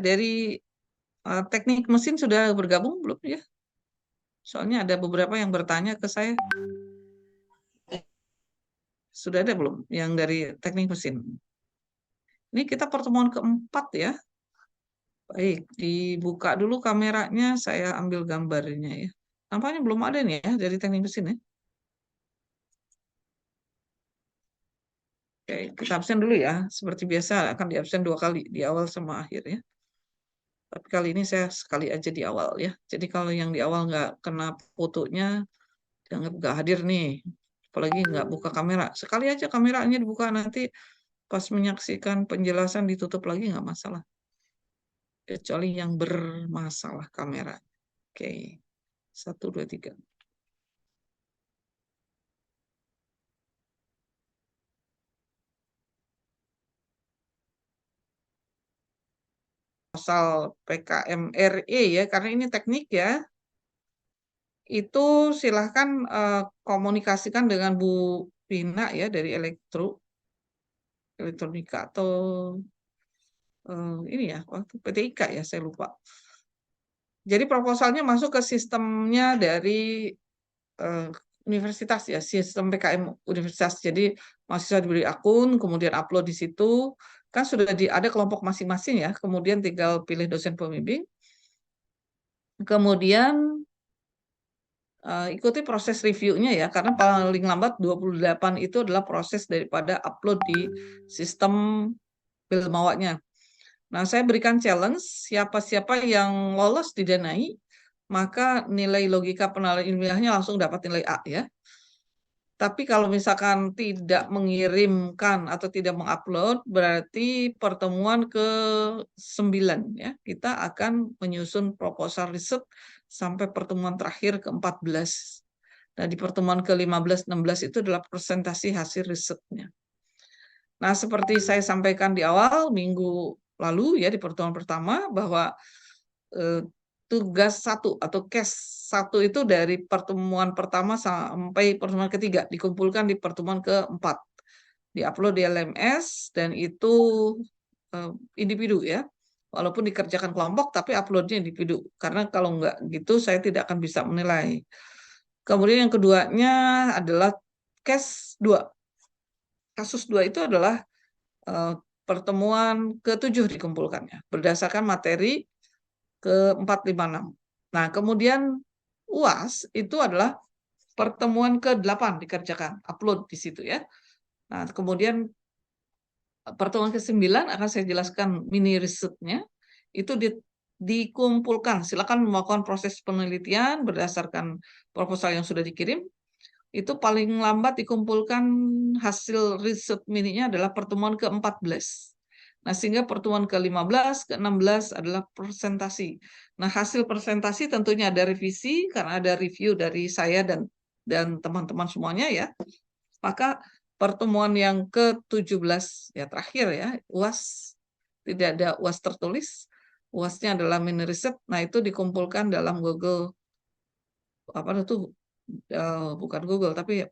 Dari teknik mesin sudah bergabung belum ya? Soalnya ada beberapa yang bertanya ke saya. Sudah ada belum yang dari teknik mesin? Ini kita pertemuan keempat ya. Baik, dibuka dulu kameranya, saya ambil gambarnya ya. Nampaknya belum ada nih ya dari teknik mesin ya. Oke, kita absen dulu ya. Seperti biasa akan di absen 2 kali, di awal sama akhir ya. Tapi kali ini saya sekali aja di awal ya. Jadi kalau yang di awal nggak kena fotonya, dianggap nggak hadir nih. Apalagi nggak buka kamera. Sekali aja kameranya dibuka, nanti pas menyaksikan penjelasan ditutup lagi nggak masalah. Kecuali yang bermasalah kamera. Oke, 1, 2, 3. Pasal PKMRE ya, karena ini teknik ya, itu silahkan komunikasikan dengan Bu Pina ya dari elektronika atau ini ya, waktu PTIK ya, saya lupa. Jadi proposalnya masuk ke sistemnya dari eh, universitas ya, sistem PKM universitas. Jadi mahasiswa diberi akun, kemudian upload di situ, kan sudah ada kelompok masing-masing ya, kemudian tinggal pilih dosen pembimbing, kemudian ikuti proses reviewnya ya, karena paling lambat 28 itu adalah proses daripada upload di sistem Bilmawanya. Nah, saya berikan challenge, siapa-siapa yang lolos didanai, maka nilai logika penilaian ilmiahnya langsung dapat nilai A ya. Tapi kalau misalkan tidak mengirimkan atau tidak mengupload, berarti pertemuan ke-9 ya, kita akan menyusun proposal riset sampai pertemuan terakhir ke-14. Nah, di pertemuan ke-15, 16 itu adalah presentasi hasil risetnya. Nah, seperti saya sampaikan di awal minggu lalu ya di pertemuan pertama bahwa eh, tugas satu atau case satu itu dari pertemuan pertama sampai pertemuan ketiga dikumpulkan di pertemuan keempat, diupload di LMS dan itu individu ya, walaupun dikerjakan kelompok tapi uploadnya individu karena kalau nggak gitu saya tidak akan bisa menilai. Kemudian yang keduanya adalah case 2. Kasus 2 itu adalah eh, pertemuan ke-7 dikumpulkannya berdasarkan materi ke-4, 5, 6. Nah, kemudian UAS itu adalah pertemuan ke-8 dikerjakan, upload di situ ya. Nah, kemudian pertemuan ke-9 akan saya jelaskan mini risetnya, itu dikumpulkan. Silakan melakukan proses penelitian berdasarkan proposal yang sudah dikirim. Itu paling lambat dikumpulkan hasil riset mininya adalah pertemuan ke-14. Nah, sehingga pertemuan ke-15, ke-16 adalah presentasi. Nah, hasil presentasi tentunya ada revisi karena ada review dari saya dan teman-teman semuanya ya. Maka pertemuan yang ke-17 ya terakhir ya, UAS tidak ada UAS tertulis. UASnya adalah mini riset. Nah, itu dikumpulkan dalam Google apa itu bukan Google tapi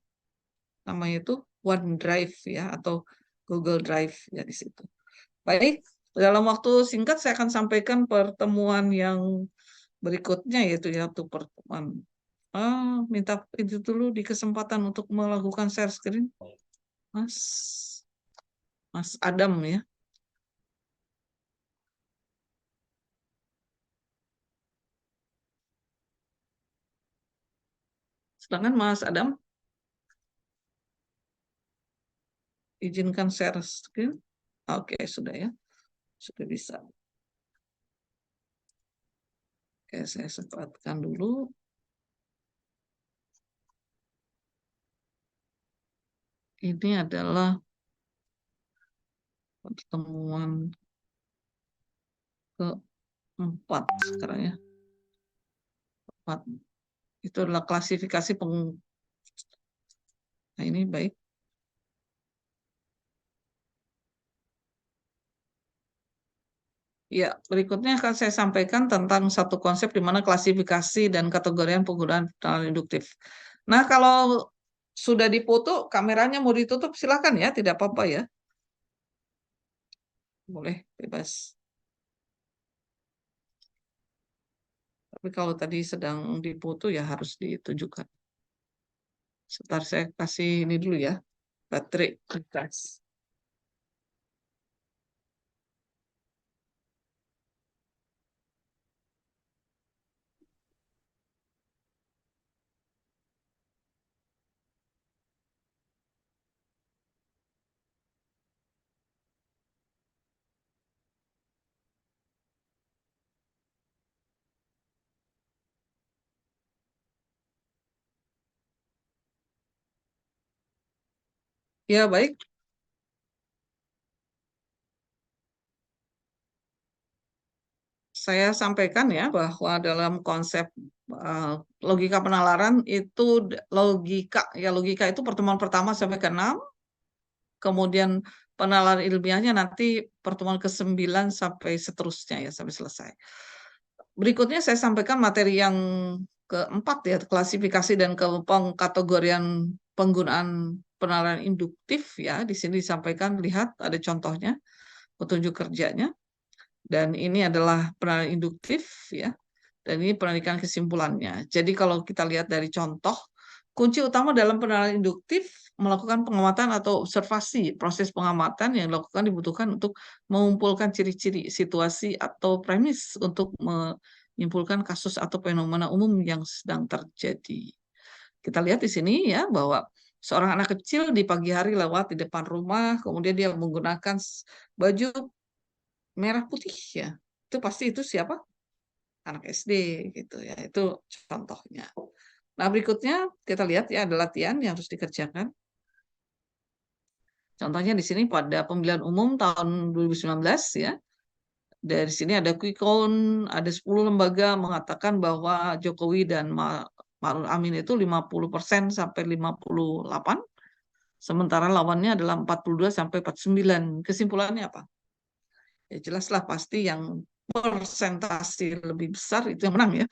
namanya itu OneDrive ya atau Google Drive ya di situ. Baik, dalam waktu singkat saya akan sampaikan pertemuan yang berikutnya yaitu ya untuk pertemuan. Minta itu dulu di kesempatan untuk melakukan share screen, Mas Mas Adam ya. Sedangkan Mas Adam izinkan share screen. Oke, sudah ya. Sudah bisa. Oke, saya sempatkan dulu. Ini adalah pertemuan keempat sekarang ya. Empat. Itu adalah klasifikasi Nah, ini baik. Ya, berikutnya akan saya sampaikan tentang satu konsep di mana klasifikasi dan kategorian penggunaan pengenalan induktif. Nah, kalau sudah dipoto, kameranya mau ditutup, silakan ya, tidak apa-apa ya. Boleh, bebas. Tapi kalau tadi sedang diputu ya harus ditujukan. Sebentar saya kasih ini dulu ya, baterai charge. Ya baik, saya sampaikan ya bahwa dalam konsep uh, logika penalaran itu logika itu pertemuan pertama sampai ke-6, kemudian penalaran ilmiahnya nanti pertemuan ke-9 sampai seterusnya ya sampai selesai. Berikutnya saya sampaikan materi yang keempat ya, klasifikasi dan pengkategorian penggunaan penalaran induktif ya. Di sini disampaikan, lihat ada contohnya, petunjuk kerjanya. Dan ini adalah penalaran induktif ya. Dan ini penarikan kesimpulannya. Jadi kalau kita lihat dari contoh, kunci utama dalam penalaran induktif melakukan pengamatan atau observasi. Proses pengamatan yang dilakukan dibutuhkan untuk mengumpulkan ciri-ciri situasi atau premis untuk menyimpulkan kasus atau fenomena umum yang sedang terjadi. Kita lihat di sini ya bahwa seorang anak kecil di pagi hari lewat di depan rumah, kemudian dia menggunakan baju merah putih ya. Itu pasti itu siapa? Anak SD gitu ya. Itu contohnya. Nah, berikutnya kita lihat ya ada latihan yang harus dikerjakan. Contohnya di sini pada pemilihan umum tahun 2019 ya. Dari sini ada quick count, ada 10 lembaga mengatakan bahwa Jokowi dan Ma'ruf Amin itu 50% sampai 58, sementara lawannya adalah 42 sampai 49. Kesimpulannya apa? Ya jelaslah pasti yang persentase lebih besar itu yang menang ya.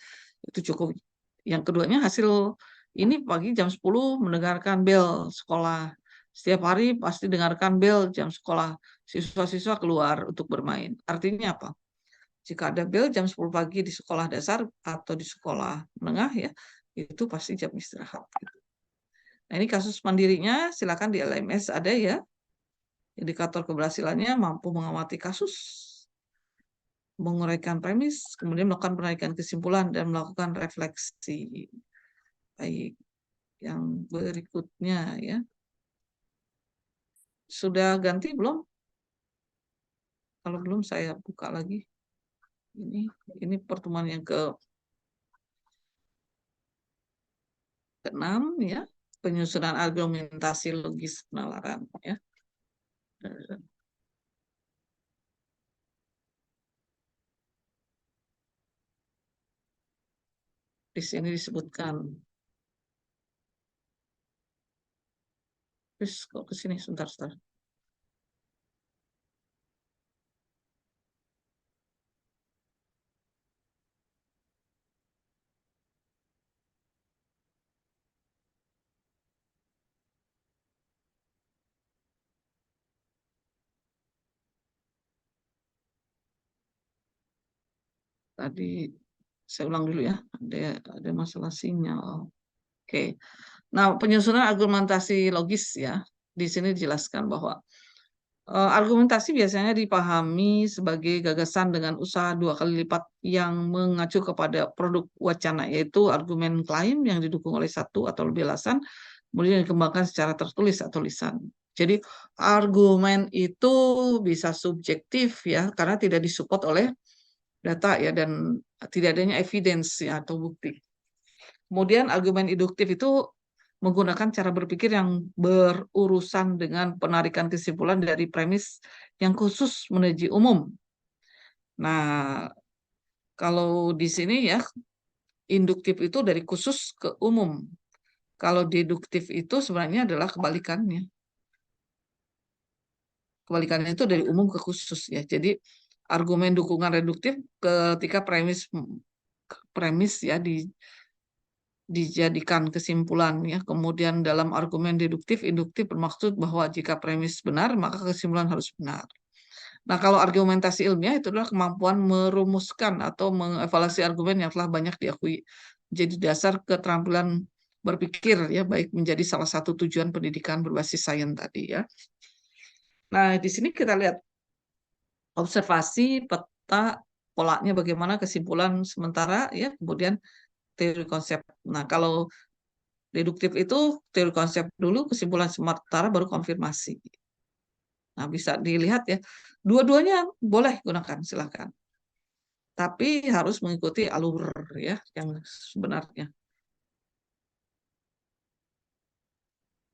Itu Jokowi. Yang keduanya hasil ini pagi jam 10 mendengarkan bel sekolah. Setiap hari pasti dengarkan bel jam sekolah. Siswa-siswa keluar untuk bermain. Artinya apa? Jika ada bel jam 10 pagi di sekolah dasar atau di sekolah menengah ya, itu pasti jam istirahat. Nah ini kasus mandirinya, silakan di LMS ada ya. Indikator keberhasilannya mampu mengamati kasus, menguraikan premis, kemudian melakukan penarikan kesimpulan dan melakukan refleksi. Baik, yang berikutnya ya. Sudah ganti belum? Kalau belum saya buka lagi. Ini pertemuan yang ke-6 ya. Penyusunan argumentasi logis penalaran ya. Di sini disebutkan. Terus kok ke sini sebentar, sebentar. Tadi saya ulang dulu ya. Ada masalah sinyal. Oke. Nah, penyusunan argumentasi logis ya. Di sini dijelaskan bahwa argumentasi biasanya dipahami sebagai gagasan dengan usaha 2 kali lipat yang mengacu kepada produk wacana, yaitu argumen klaim yang didukung oleh satu atau lebih alasan, kemudian dikembangkan secara tertulis atau lisan. Jadi argumen itu bisa subjektif ya, karena tidak disupport oleh data ya dan tidak adanya evidence ya atau bukti. Kemudian argumen induktif itu menggunakan cara berpikir yang berurusan dengan penarikan kesimpulan dari premis yang khusus menuju umum. Nah, kalau di sini ya, induktif itu dari khusus ke umum. Kalau deduktif itu sebenarnya adalah kebalikannya. Kebalikannya itu dari umum ke khusus ya. Jadi argumen dukungan reduktif ketika premis premis ya dijadikan kesimpulan ya. Kemudian dalam argumen deduktif, induktif bermaksud bahwa jika premis benar, maka kesimpulan harus benar. Nah, kalau argumentasi ilmiah itu adalah kemampuan merumuskan atau mengevaluasi argumen yang telah banyak diakui. Jadi dasar keterampilan berpikir ya, baik menjadi salah satu tujuan pendidikan berbasis sains tadi ya. Nah, di sini kita lihat observasi, peta, polanya bagaimana, kesimpulan sementara ya, kemudian teori konsep. Nah, kalau deduktif itu teori konsep dulu, kesimpulan sementara baru konfirmasi. Nah, bisa dilihat ya, dua-duanya boleh gunakan, silakan. Tapi harus mengikuti alur ya yang sebenarnya.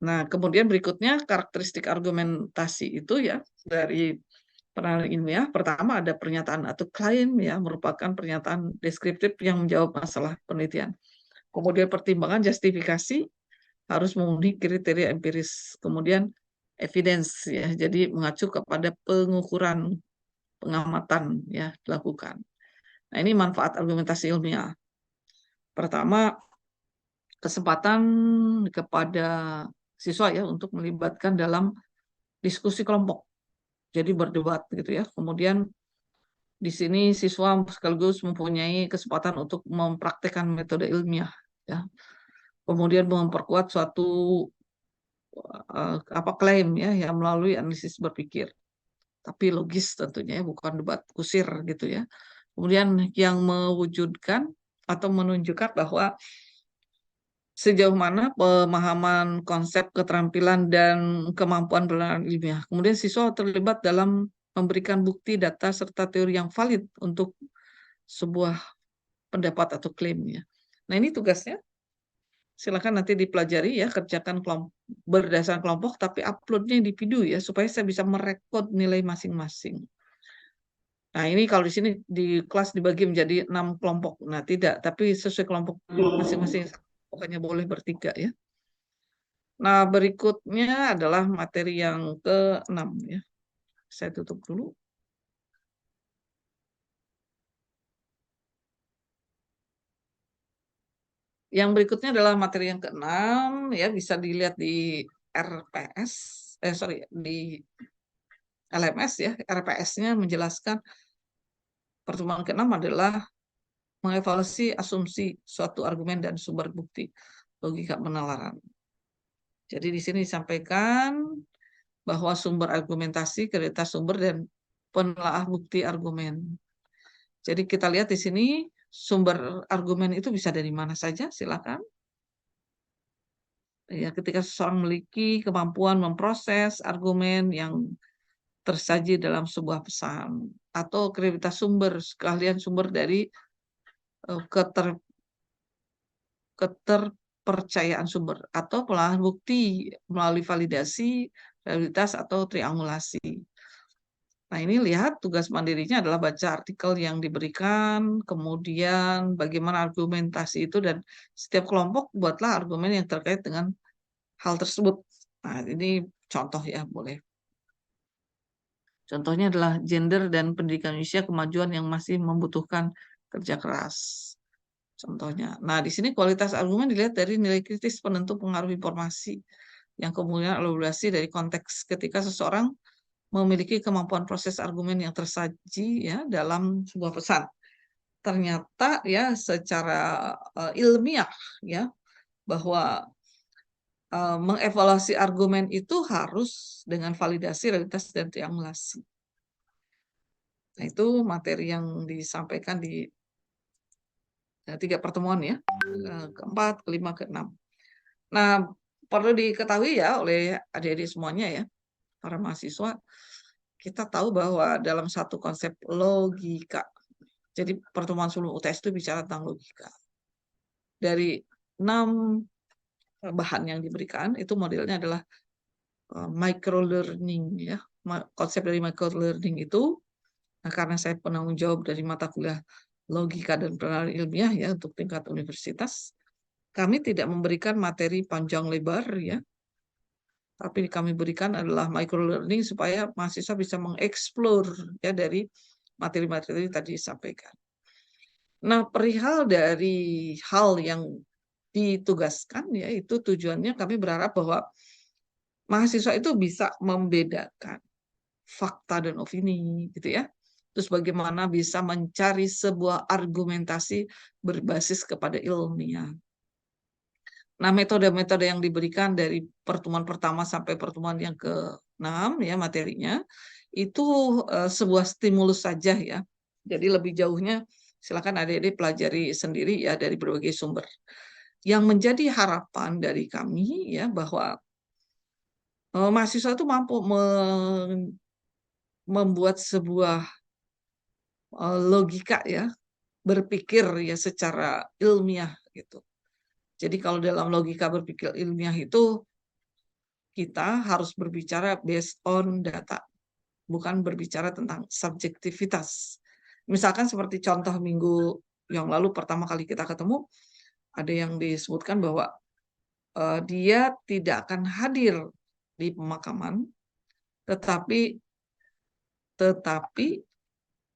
Nah, kemudian berikutnya karakteristik argumentasi itu ya dari penelitian ilmiah. Pertama ada pernyataan atau klaim ya, merupakan pernyataan deskriptif yang menjawab masalah penelitian. Kemudian pertimbangan justifikasi harus memenuhi kriteria empiris. Kemudian evidence ya, jadi mengacu kepada pengukuran pengamatan ya dilakukan. Nah, ini manfaat argumentasi ilmiah. Pertama, kesempatan kepada siswa ya untuk melibatkan dalam diskusi kelompok. Jadi berdebat gitu ya. Kemudian di sini siswa sekaligus mempunyai kesempatan untuk mempraktekkan metode ilmiah ya. Kemudian memperkuat suatu klaim ya yang melalui analisis berpikir. Tapi logis tentunya ya, bukan debat kusir gitu ya. Kemudian yang mewujudkan atau menunjukkan bahwa sejauh mana pemahaman konsep keterampilan dan kemampuan penelitian ilmiah. Kemudian siswa terlibat dalam memberikan bukti, data, serta teori yang valid untuk sebuah pendapat atau klaimnya. Nah, ini tugasnya. Silakan nanti dipelajari ya, kerjakan kelompok, berdasarkan kelompok, tapi uploadnya individu ya, supaya saya bisa merekod nilai masing-masing. Nah, ini kalau di sini di kelas dibagi menjadi 6 kelompok. Nah, tidak, tapi sesuai kelompok masing-masing. Pokoknya boleh bertiga ya. Nah, berikutnya adalah materi yang ke-6 ya. Saya tutup dulu. Yang berikutnya adalah materi yang ke-6 ya, bisa dilihat di RPS, sorry, di LMS ya. RPS-nya menjelaskan pertemuan ke-6 adalah mengevaluasi asumsi suatu argumen dan sumber bukti logika penalaran. Jadi di sini disampaikan bahwa sumber argumentasi, kredibilitas sumber, dan penelaah bukti argumen. Jadi kita lihat di sini sumber argumen itu bisa dari mana saja, silakan. Ya, ketika seseorang memiliki kemampuan memproses argumen yang tersaji dalam sebuah pesan, atau kredibilitas sumber, keahlian sumber dari keterpercayaan sumber, atau penelahan bukti melalui validasi, realitas, atau triangulasi. Nah, ini lihat tugas mandirinya adalah baca artikel yang diberikan, kemudian bagaimana argumentasi itu, dan setiap kelompok buatlah argumen yang terkait dengan hal tersebut. Nah, ini contoh ya, boleh. Contohnya adalah gender dan pendidikan Indonesia, kemajuan yang masih membutuhkan kerja keras. Contohnya. Nah, di sini kualitas argumen dilihat dari nilai kritis penentu pengaruh informasi, yang kemudian elaborasi dari konteks ketika seseorang memiliki kemampuan proses argumen yang tersaji ya dalam sebuah pesan. Ternyata ya secara ilmiah ya bahwa mengevaluasi argumen itu harus dengan validasi, realitas, dan triangulasi. Nah, itu materi yang disampaikan di 3 pertemuan ya, keempat, kelima, keenam. Nah, perlu diketahui ya oleh adik-adik semuanya ya, para mahasiswa, kita tahu bahwa dalam satu konsep logika, jadi pertemuan sebelum UTS itu bicara tentang logika. Dari 6 bahan yang diberikan, itu modelnya adalah micro learning ya. Konsep dari micro learning itu, nah karena saya penanggung jawab dari mata kuliah logika dan penelitian ilmiah ya untuk tingkat universitas, kami tidak memberikan materi panjang lebar ya, tapi kami berikan adalah micro learning supaya mahasiswa bisa mengeksplor ya dari materi-materi tadi disampaikan. Nah, perihal dari hal yang ditugaskan ya, itu tujuannya kami berharap bahwa mahasiswa itu bisa membedakan fakta dan opini, gitu ya. Terus bagaimana bisa mencari sebuah argumentasi berbasis kepada ilmiah. Nah, metode-metode yang diberikan dari pertemuan pertama sampai pertemuan yang ke-6 ya materinya, itu sebuah stimulus saja ya. Jadi lebih jauhnya silakan adik-adik pelajari sendiri ya dari berbagai sumber. Yang menjadi harapan dari kami ya bahwa mahasiswa itu mampu membuat sebuah logika ya, berpikir ya secara ilmiah gitu. Jadi kalau dalam logika berpikir ilmiah itu kita harus berbicara based on data, bukan berbicara tentang subjektivitas. Misalkan seperti contoh minggu yang lalu pertama kali kita ketemu, ada yang disebutkan bahwa dia tidak akan hadir di pemakaman, tetapi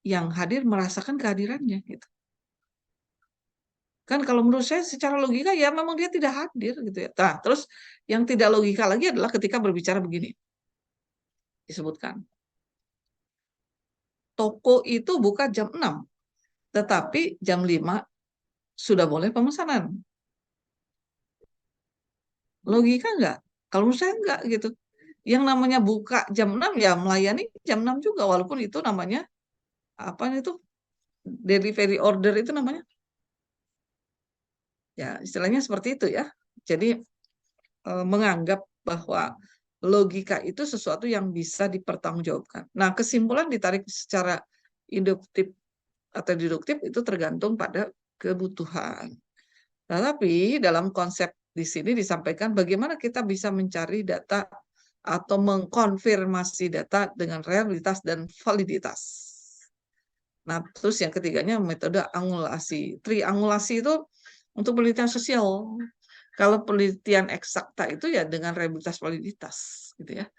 yang hadir merasakan kehadirannya gitu. Kan kalau menurut saya secara logika ya memang dia tidak hadir gitu ya. Nah, terus yang tidak logika lagi adalah ketika berbicara begini. Disebutkan. Toko itu buka jam 6, tetapi jam 5 sudah boleh pemesanan. Logika enggak? Kalau menurut saya enggak gitu. Yang namanya buka jam 6 ya melayani jam 6 juga walaupun itu namanya apa itu delivery order itu namanya. Ya, istilahnya seperti itu ya. Jadi menganggap bahwa logika itu sesuatu yang bisa dipertanggungjawabkan. Nah, kesimpulan ditarik secara induktif atau deduktif itu tergantung pada kebutuhan. Nah, tapi dalam konsep di sini disampaikan bagaimana kita bisa mencari data atau mengkonfirmasi data dengan realitas dan validitas. Nah, terus yang ketiganya metode angulasi. Triangulasi itu untuk penelitian sosial. Kalau penelitian eksakta itu ya dengan realitas validitas, gitu ya.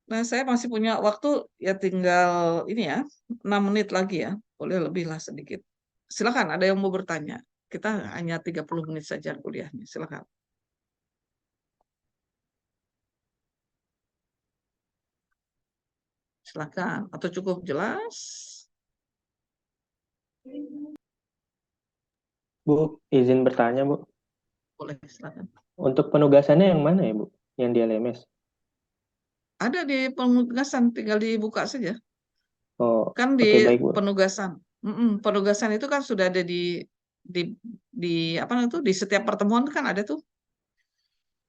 Nah, saya masih punya waktu ya tinggal ini ya, 6 menit lagi ya. Boleh lebih lah sedikit. Silakan, ada yang mau bertanya. Kita hanya 30 menit saja kuliahnya. Silakan. Silakan. Atau cukup jelas? Bu, izin bertanya, Bu. Boleh, silakan. Untuk penugasannya yang mana ya, Bu? Yang di LMS? Ada di penugasan, tinggal dibuka saja. Oh, Kan di oke baik, Bu. penugasan. Penugasan itu kan sudah ada di di apa itu di setiap pertemuan kan ada tuh.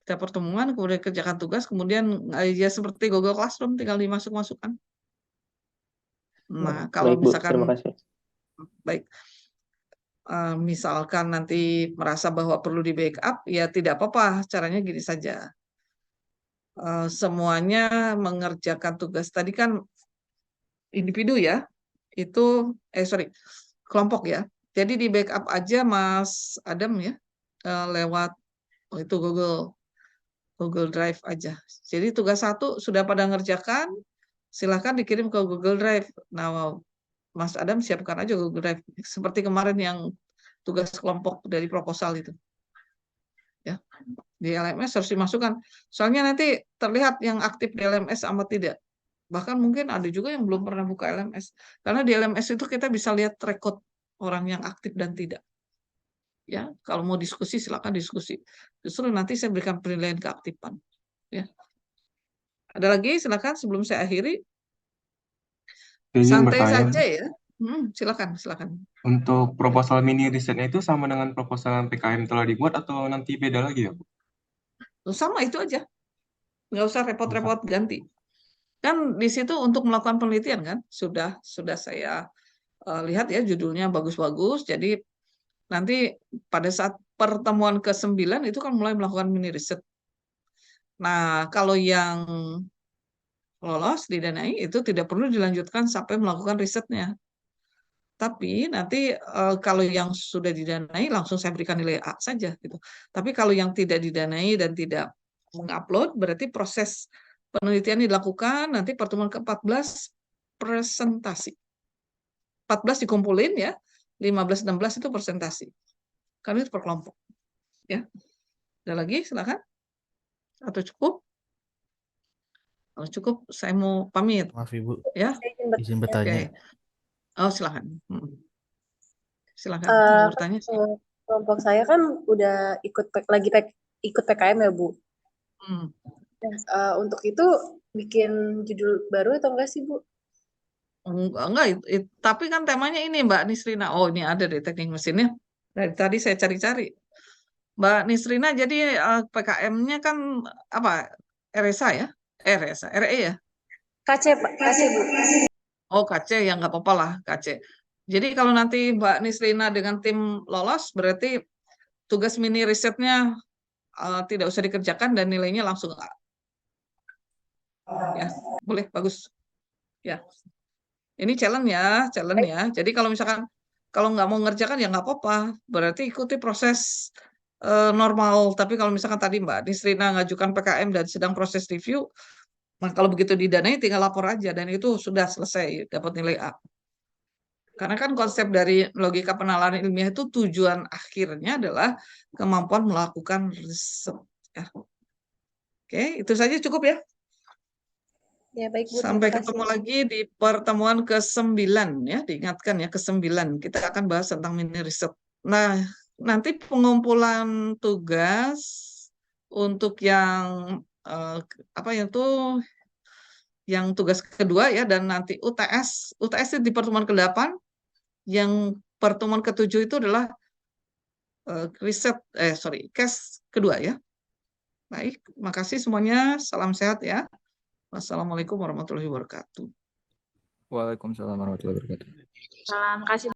Setiap pertemuan kemudian kerjakan tugas, kemudian ya seperti Google Classroom tinggal dimasuk-masukkan. Nah, Oh, kalau baik, Bu. misalkan Terima kasih. baik misalkan nanti merasa bahwa perlu di backup, ya tidak apa-apa. Caranya gini saja. Semuanya mengerjakan tugas tadi kan individu ya, itu sorry kelompok ya. Jadi di backup aja Mas Adam ya lewat itu Google Drive aja. Jadi tugas satu sudah pada ngerjakan, silahkan dikirim ke Google Drive. Nah, Mas Adam siapkan aja Google Drive seperti kemarin yang tugas kelompok dari proposal itu. Ya, di LMS harus dimasukkan. Soalnya nanti terlihat yang aktif di LMS sama tidak. Bahkan mungkin ada juga yang belum pernah buka LMS. Karena di LMS itu kita bisa lihat record orang yang aktif dan tidak. Ya, kalau mau diskusi silakan diskusi. Justru nanti saya berikan penilaian keaktifan. Ya. Ada lagi silakan sebelum saya akhiri. Izin Santai bertanya, saja Bu. ya. Silakan, silakan. Untuk proposal mini risetnya itu sama dengan proposal yang PKM telah dibuat atau nanti beda lagi ya, Bu? Sama itu aja. Nggak usah Bisa. repot-repot ganti. Kan di situ untuk melakukan penelitian kan sudah saya lihat ya judulnya bagus-bagus. Jadi nanti pada saat pertemuan ke-9 itu kan mulai melakukan mini riset. Nah, kalau yang lolos didanai itu tidak perlu dilanjutkan sampai melakukan risetnya. Tapi nanti kalau yang sudah didanai langsung saya berikan nilai A saja gitu. Tapi kalau yang tidak didanai dan tidak mengupload berarti proses penelitian dilakukan nanti pertemuan ke-14 presentasi. 14 dikumpulin ya, 15 16 itu presentasi. Kami itu per kelompok ya. Ada lagi silakan atau cukup? Kalau cukup, saya mau pamit Maaf Ibu, ya. Saya izin izin bertanya. Oke. bertanya. Oh, silakan. Silakan mau bertanya. Kelompok saya kan udah ikut PKM ya, Bu. Hmm. Untuk itu bikin judul baru atau enggak sih, Bu? Enggak, tapi kan temanya ini Mbak Nisrina. Oh, ini ada deh teknik mesinnya. Dari tadi saya cari-cari. Mbak Nisrina, jadi PKM-nya kan apa? RSA ya? RSA, RE ya? KC, Pak. KC, Bu. Oh, KC, ya nggak apa-apa lah, KC. Jadi kalau nanti Mbak Nisrina dengan tim lolos, berarti tugas mini risetnya tidak usah dikerjakan dan nilainya langsung A. Ya, boleh, bagus. Ya, ini challenge ya. Jadi kalau misalkan kalau nggak mau ngerjakan ya nggak apa-apa. Berarti ikuti proses normal. Tapi kalau misalkan tadi Mbak Nisrina ngajukan PKM dan sedang proses review, nah kalau begitu didanai tinggal lapor aja dan itu sudah selesai dapat nilai A. Karena kan konsep dari logika penalaran ilmiah itu tujuan akhirnya adalah kemampuan melakukan riset. Ya. Oke, itu saja cukup ya. Ya, baik, Bu. Sampai Terima ketemu kasih. lagi di pertemuan ke-9 ya, diingatkan ya ke-9. Kita akan bahas tentang mini riset. Nah, nanti pengumpulan tugas untuk yang apa itu yang tugas kedua ya dan nanti UTS itu di pertemuan ke-8, yang pertemuan ke-7 itu adalah case kedua ya. Baik, makasih semuanya. Salam sehat ya. Wassalamualaikum warahmatullahi wabarakatuh. Waalaikumsalam warahmatullahi wabarakatuh. Salam kasih.